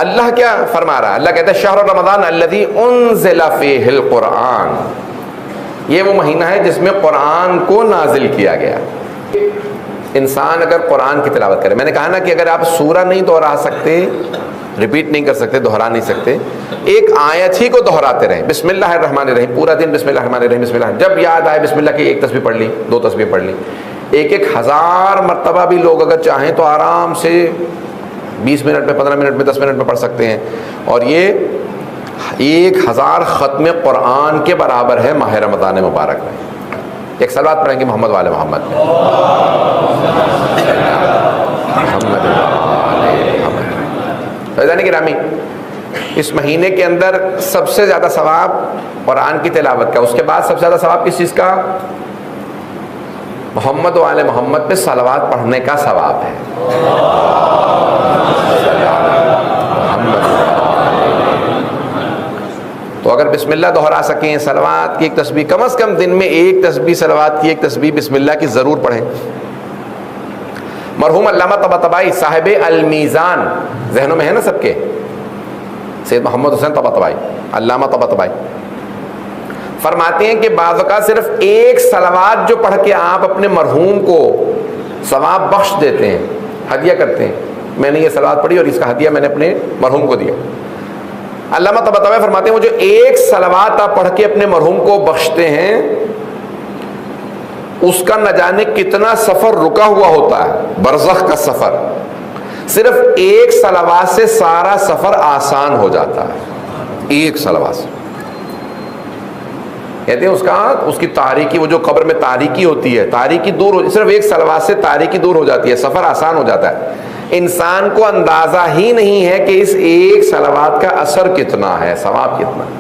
اللہ کیا فرما رہا ہے؟ اللہ کہتا ہے شہر رمضان الذی انزل فیہ القرآن، یہ وہ مہینہ ہے جس میں قرآن کو نازل کیا گیا۔ انسان اگر قرآن کی تلاوت کرے، میں نے کہا نا کہ اگر آپ سورہ نہیں دہرا سکتے، ریپیٹ نہیں کر سکتے، دہرا نہیں سکتے، ایک آیت ہی کو دہراتے رہیں، بسم اللہ الرحمن الرحیم، پورا دن بسم اللہ الرحمن الرحیم بسم اللہ، جب یاد آئے بسم اللہ کی ایک تسبیح پڑھ لی، 2 تسبیح پڑھ لی، 1000 مرتبہ بھی لوگ اگر چاہیں تو آرام سے 20 منٹ میں، 15 منٹ میں، 10 منٹ میں پڑھ سکتے ہیں، اور یہ 1000 ختم قرآن کے برابر ہے ماہ رمضان مبارک میں۔ ایک صلوات پڑھیں گے محمد والے محمد میں، فیضان گرامی، اس مہینے کے اندر سب سے زیادہ ثواب قرآن کی تلاوت کا، اس کے بعد سب سے زیادہ ثواب کس چیز کا؟ محمد والے محمد پہ صلوات پڑھنے کا ثواب ہے۔ تو اگر بسم اللہ دہرا سکیں، صلوات کی ایک تسبیح، کم از کم دن میں ایک تسبیح، صلوات کی ایک تسبیح بسم اللہ کی ضرور پڑھیں۔ مرحوم علامہ طباطبائی صاحب المیزان، ذہنوں میں ہے نا سب کے، سید محمد حسین طباطبائی، علامہ طباطبائی فرماتے ہیں کہ بعض اوقات صرف ایک صلوات جو پڑھ کے آپ اپنے مرحوم کو ثواب بخش دیتے ہیں، ہدیہ کرتے ہیں، میں نے یہ صلوات پڑھی اور اس کا ہدیہ میں نے اپنے مرحوم کو دیا۔ علامہ طباطبائی فرماتے ہیں وہ جو ایک صلوات آپ پڑھ کے اپنے مرحوم کو بخشتے ہیں، اس کا نہ جانے کتنا سفر رکا ہوا ہوتا ہے، برزخ کا سفر، صرف ایک صلوات سے سارا سفر آسان ہو جاتا ہے، ایک صلوات سے۔ کہتے ہیں اس کی تاریکی، وہ جو قبر میں تاریکی ہوتی ہے، تاریکی دور ہو، صرف ایک صلوات سے تاریکی دور ہو جاتی ہے، سفر آسان ہو جاتا ہے۔ انسان کو اندازہ ہی نہیں ہے کہ اس ایک صلوات کا اثر کتنا ہے، ثواب کتنا ہے۔